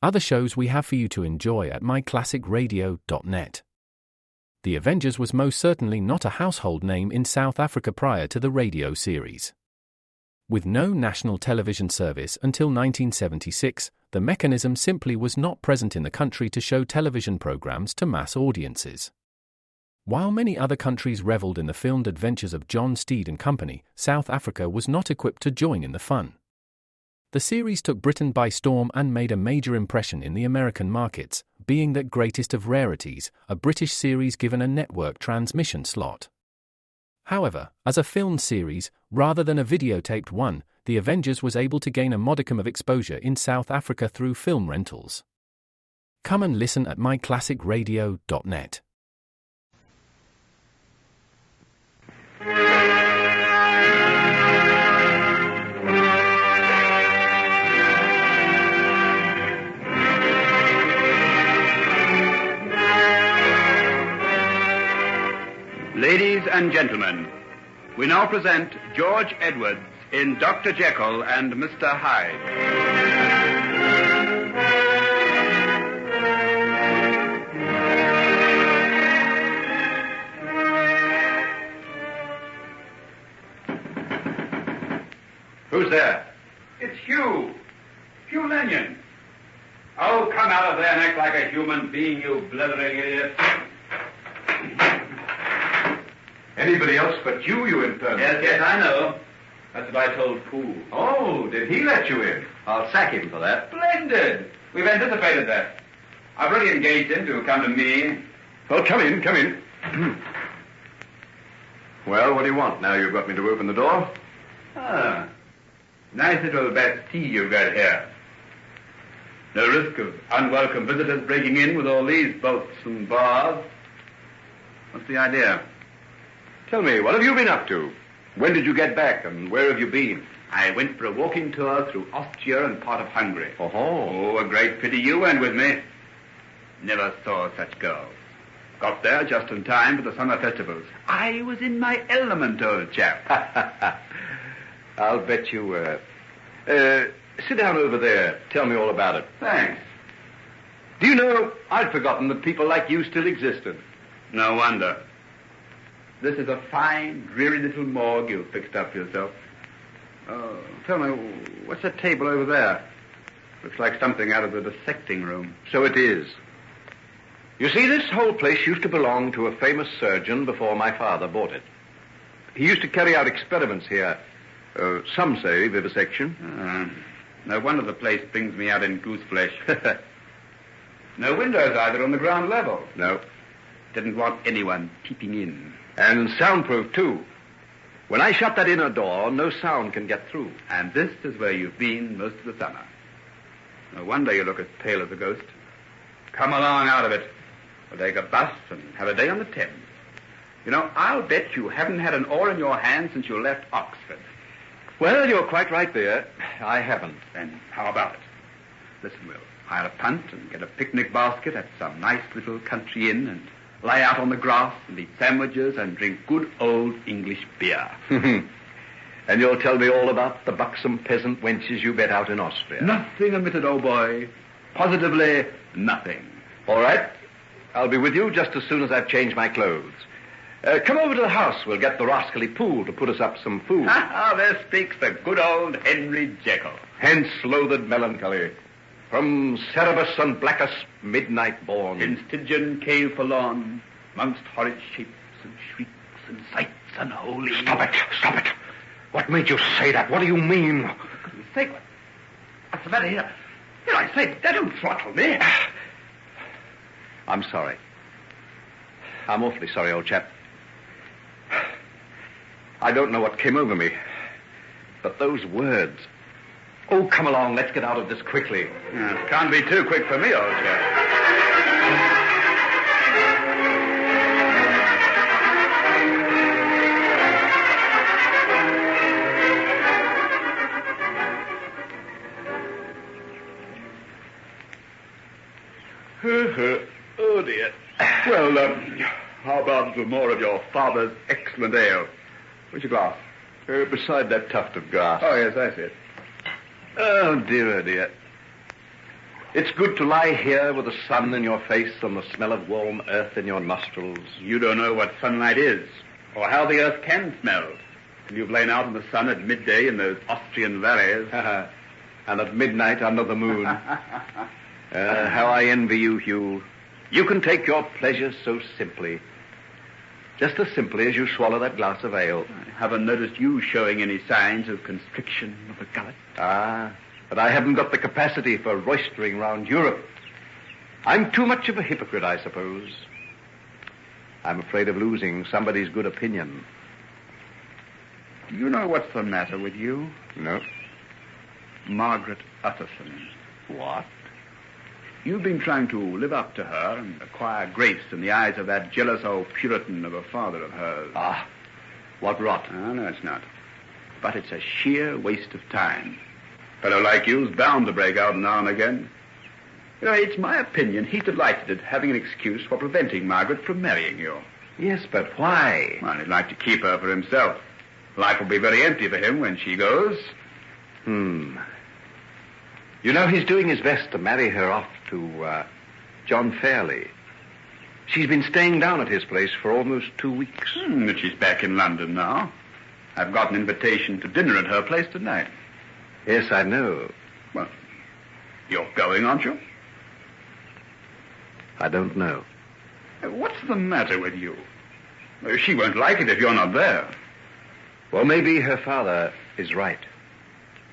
other shows we have for you to enjoy at myclassicradio.net. The Avengers was most certainly not a household name in South Africa prior to the radio series. With no national television service until 1976, the mechanism simply was not present in the country to show television programs to mass audiences. While many other countries reveled in the filmed adventures of John Steed and company, South Africa was not equipped to join in the fun. The series took Britain by storm and made a major impression in the American markets, being that greatest of rarities, a British series given a network transmission slot. However, as a filmed series, rather than a videotaped one, The Avengers was able to gain a modicum of exposure in South Africa through film rentals. Come and listen at myclassicradio.net. Ladies and gentlemen, we now present George Edwards in Dr. Jekyll and Mr. Hyde. Who's there? It's Hugh. Hugh Lanyon. Oh, come out of there and act like a human being, you blithering idiot. Anybody else but you infernal. Yes, I know. That's what I told Poole. Oh, did he let you in? I'll sack him for that. Splendid. We've anticipated that. I've already engaged him to come to me. Well, come in. Well, what do you want now you've got me to open the door? Ah, nice little Bastille you've got here. No risk of unwelcome visitors breaking in with all these bolts and bars. What's the idea? Tell me, what have you been up to? When did you get back, and where have you been? I went for a walking tour through Austria and part of Hungary. Oh, a great pity you went with me. Never saw such girls. Got there just in time for the summer festivals. I was in my element, old chap. I'll bet you were. Sit down over there. Tell me all about it. Thanks. Do you know, I'd forgotten that people like you still existed. No wonder. This is a fine, dreary little morgue you've fixed up for yourself. Oh, tell me, what's that table over there? Looks like something out of the dissecting room. So it is. You see, this whole place used to belong to a famous surgeon before my father bought it. He used to carry out experiments here. Some say vivisection. No wonder the place brings me out in goose flesh. No windows either on the ground level. No. Didn't want anyone peeping in. And soundproof, too. When I shut that inner door, no sound can get through. And this is where you've been most of the summer. No wonder you look as pale as a ghost. Come along out of it. We'll take a bus and have a day on the Thames. You know, I'll bet you haven't had an oar in your hand since you left Oxford. Well, you're quite right there. I haven't. Then how about it? Listen, we'll hire a punt and get a picnic basket at some nice little country inn and lie out on the grass and eat sandwiches and drink good old English beer. And you'll tell me all about the buxom peasant wenches you met out in Austria. Nothing omitted, old boy. Positively nothing. All right. I'll be with you just as soon as I've changed my clothes. Come over to the house. We'll get the rascally Poole to put us up some food. There speaks the good old Henry Jekyll. Hence loathed melancholy. From Cerberus and Blackus, midnight born. In Stygian cave forlorn, amongst horrid shapes and shrieks and sights unholy. Stop it. What made you say that? What do you mean? For goodness sake, what's the matter here? Here, I say, don't throttle me. I'm sorry. I'm awfully sorry, old chap. I don't know what came over me, but those words... Oh, come along, let's get out of this quickly. Can't be too quick for me, old chap. Oh, dear. Well, how about some more of your father's excellent ale? Where's your glass? Beside that tuft of grass. Oh, yes, I see it. Oh, dear, oh, dear. It's good to lie here with the sun in your face and the smell of warm earth in your nostrils. You don't know what sunlight is, or how the earth can smell, till you've lain out in the sun at midday in those Austrian valleys. And at midnight under the moon. How I envy you, Hugh. You can take your pleasures so simply. Just as simply as you swallow that glass of ale. I haven't noticed you showing any signs of constriction of the gullet. But I haven't got the capacity for roistering round Europe. I'm too much of a hypocrite, I suppose. I'm afraid of losing somebody's good opinion. You know what's the matter with you? No. Margaret Utterson. What? You've been trying to live up to her and acquire grace in the eyes of that jealous old Puritan of a father of hers. What rot. Oh, no, it's not. But it's a sheer waste of time. A fellow like you's bound to break out now and again. You know, it's my opinion he's delighted at having an excuse for preventing Margaret from marrying you. Yes, but why? Well, he'd like to keep her for himself. Life will be very empty for him when she goes. You know, he's doing his best to marry her off to John Fairley. She's been staying down at his place for almost 2 weeks. But she's back in London now. I've got an invitation to dinner at her place tonight. Yes, I know. Well, you're going, aren't you? I don't know. What's the matter with you? She won't like it if you're not there. Well, maybe her father is right.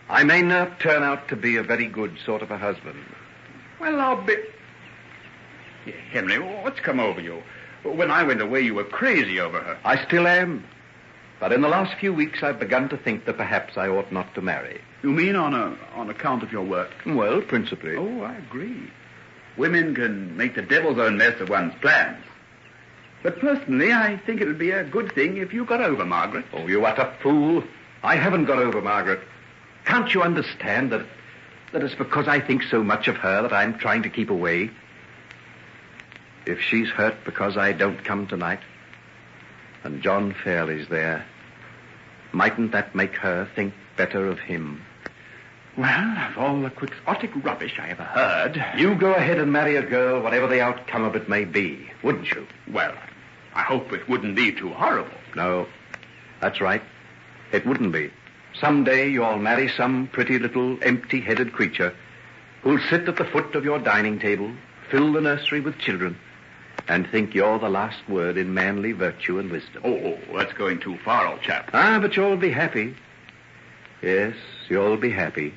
I may not turn out to be a very good sort of a husband. Well, I'll be... Henry, what's come over you? When I went away, you were crazy over her. I still am. But in the last few weeks, I've begun to think that perhaps I ought not to marry. You mean on account of your work? Well, principally. Oh, I agree. Women can make the devil's own mess of one's plans. But personally, I think it would be a good thing if you got over Margaret. Oh, you utter fool. I haven't got over Margaret. Can't you understand that it's because I think so much of her that I'm trying to keep away? If she's hurt because I don't come tonight, and John Fairley's there, mightn't that make her think better of him? Well, of all the quixotic rubbish I ever heard... You go ahead and marry a girl, whatever the outcome of it may be, wouldn't you? Well, I hope it wouldn't be too horrible. No, that's right. It wouldn't be. Someday you'll marry some pretty little empty-headed creature who'll sit at the foot of your dining table, fill the nursery with children, and think you're the last word in manly virtue and wisdom. Oh, that's going too far, old chap. But you'll be happy. Yes, you'll be happy.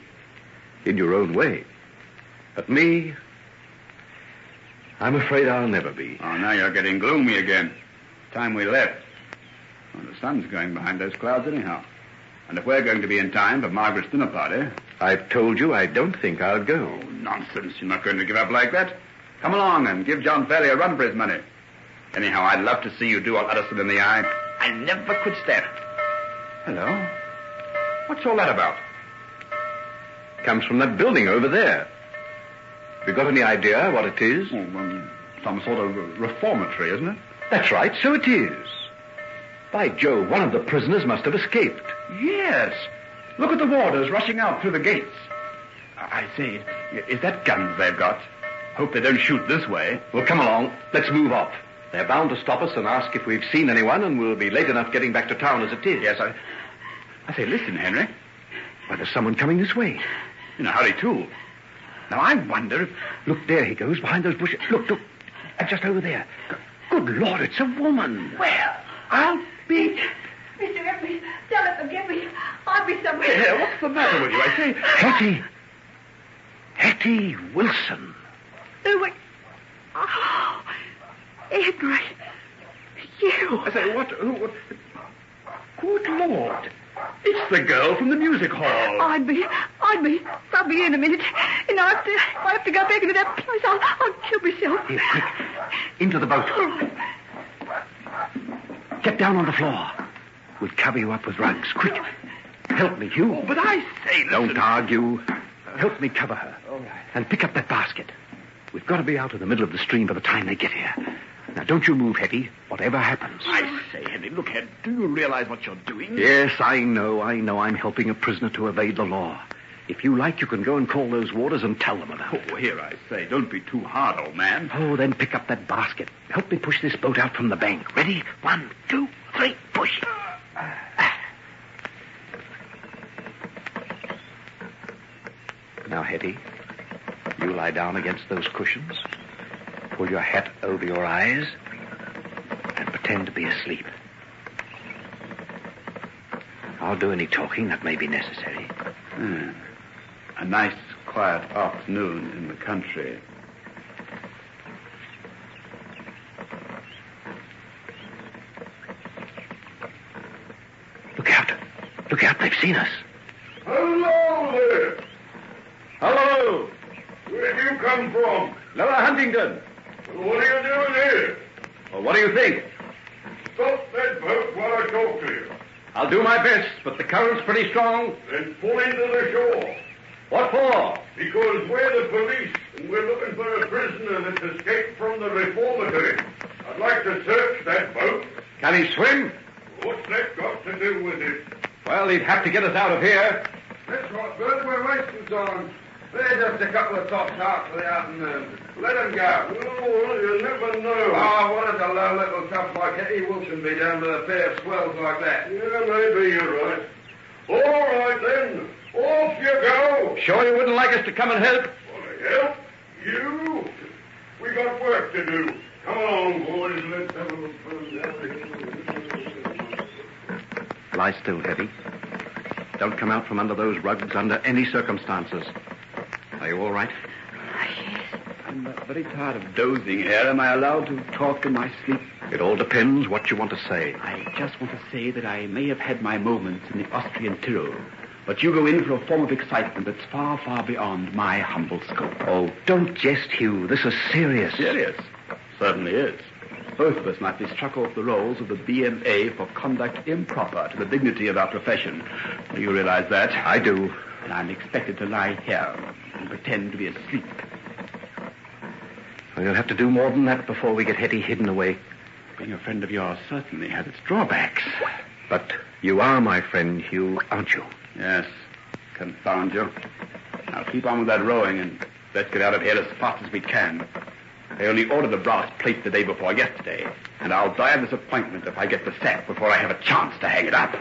In your own way. But me, I'm afraid I'll never be. Oh, now you're getting gloomy again. Time we left. Well, the sun's going behind those clouds anyhow. And if we're going to be in time for Margaret's dinner party... I've told you I don't think I'll go. Oh, nonsense. You're not going to give up like that. Come along and give John Fairley a run for his money. Anyhow, I'd love to see you do old Utterson in the eye. I never could stand it. Hello? What's all that about? Comes from that building over there. Have you got any idea what it is? Some sort of reformatory, isn't it? That's right, so it is. By Jove, one of the prisoners must have escaped. Yes. Look at the warders rushing out through the gates. I say, is that guns they've got? Hope they don't shoot this way. Well, come along. Let's move off. They're bound to stop us and ask if we've seen anyone, and we'll be late enough getting back to town as it is. Yes, I say, listen, Henry. Why, there's someone coming this way. In a hurry, too. Now, I wonder if... Look, there he goes, behind those bushes. Look, just over there. Good Lord, it's a woman. Well, I'll be... Mr. Epley, don't let them get me. I'll be somewhere. Here, what's the matter with you? I say... Hetty Wilson. Oh, Henry. You. I say, what? Good Lord. It's the girl from the music hall. I'll be in a minute. And I have to go back into that place. I'll kill myself. Here, quick. Into the boat. Get down on the floor. We'll cover you up with rugs. Quick. Help me, Hugh. Oh, but I say, listen. Don't argue. Help me cover her. All right. And pick up that basket. We've got to be out in the middle of the stream by the time they get here. Now, don't you move, Hetty, whatever happens. I say, Henry, look here. Do you realize what you're doing? Yes, I know. I'm helping a prisoner to evade the law. If you like, you can go and call those warders and tell them about it. Oh, here, I say, don't be too hard, old man. Oh, then pick up that basket. Help me push this boat out from the bank. Ready? 1, 2, 3, push. Now, Hetty, you lie down against those cushions, pull your hat over your eyes, and pretend to be asleep. I'll do any talking that may be necessary. A nice, quiet afternoon in the country. Look out. Look out, they've seen us. Hello there. Hello! Where do you come from? Lower Huntingdon. What are you doing here? Well, what do you think? Stop that boat while I talk to you. I'll do my best, but the current's pretty strong. Then pull into the shore. What for? Because we're the police, and we're looking for a prisoner that's escaped from the reformatory. I'd like to search that boat. Can he swim? What's that got to do with it? Well, he'd have to get us out of here. That's right, Bert. We're wasting time. They're just a couple of top sharks for the afternoon. Let them go. Oh, you never know. Oh, what does a low little tough like Eddie Wilson be down with a pair of swells like that? Yeah, maybe you're right. All right, then. Off you go. Sure you wouldn't like us to come and help? Want to help? You? We got work to do. Come along, boys. Let's have a little fun down here. Lie still, Hetty. Don't come out from under those rugs under any circumstances. Are you all right? I'm very tired of dozing here. Am I allowed to talk in my sleep? It all depends what you want to say. I just want to say that I may have had my moments in the Austrian Tyrol, but you go in for a form of excitement that's far, far beyond my humble scope. Oh, don't jest, Hugh. This is serious. Serious? Certainly is. Both of us might be struck off the rolls of the BMA for conduct improper to the dignity of our profession. Do you realize that? I do. And I'm expected to lie here and pretend to be asleep. Well, you'll have to do more than that before we get Hetty hidden away. Being a friend of yours certainly has its drawbacks. But you are my friend, Hugh, aren't you? Yes. Confound you. Now keep on with that rowing and let's get out of here as fast as we can. They only ordered the brass plate the day before yesterday, and I'll die of disappointment if I get the sack before I have a chance to hang it up.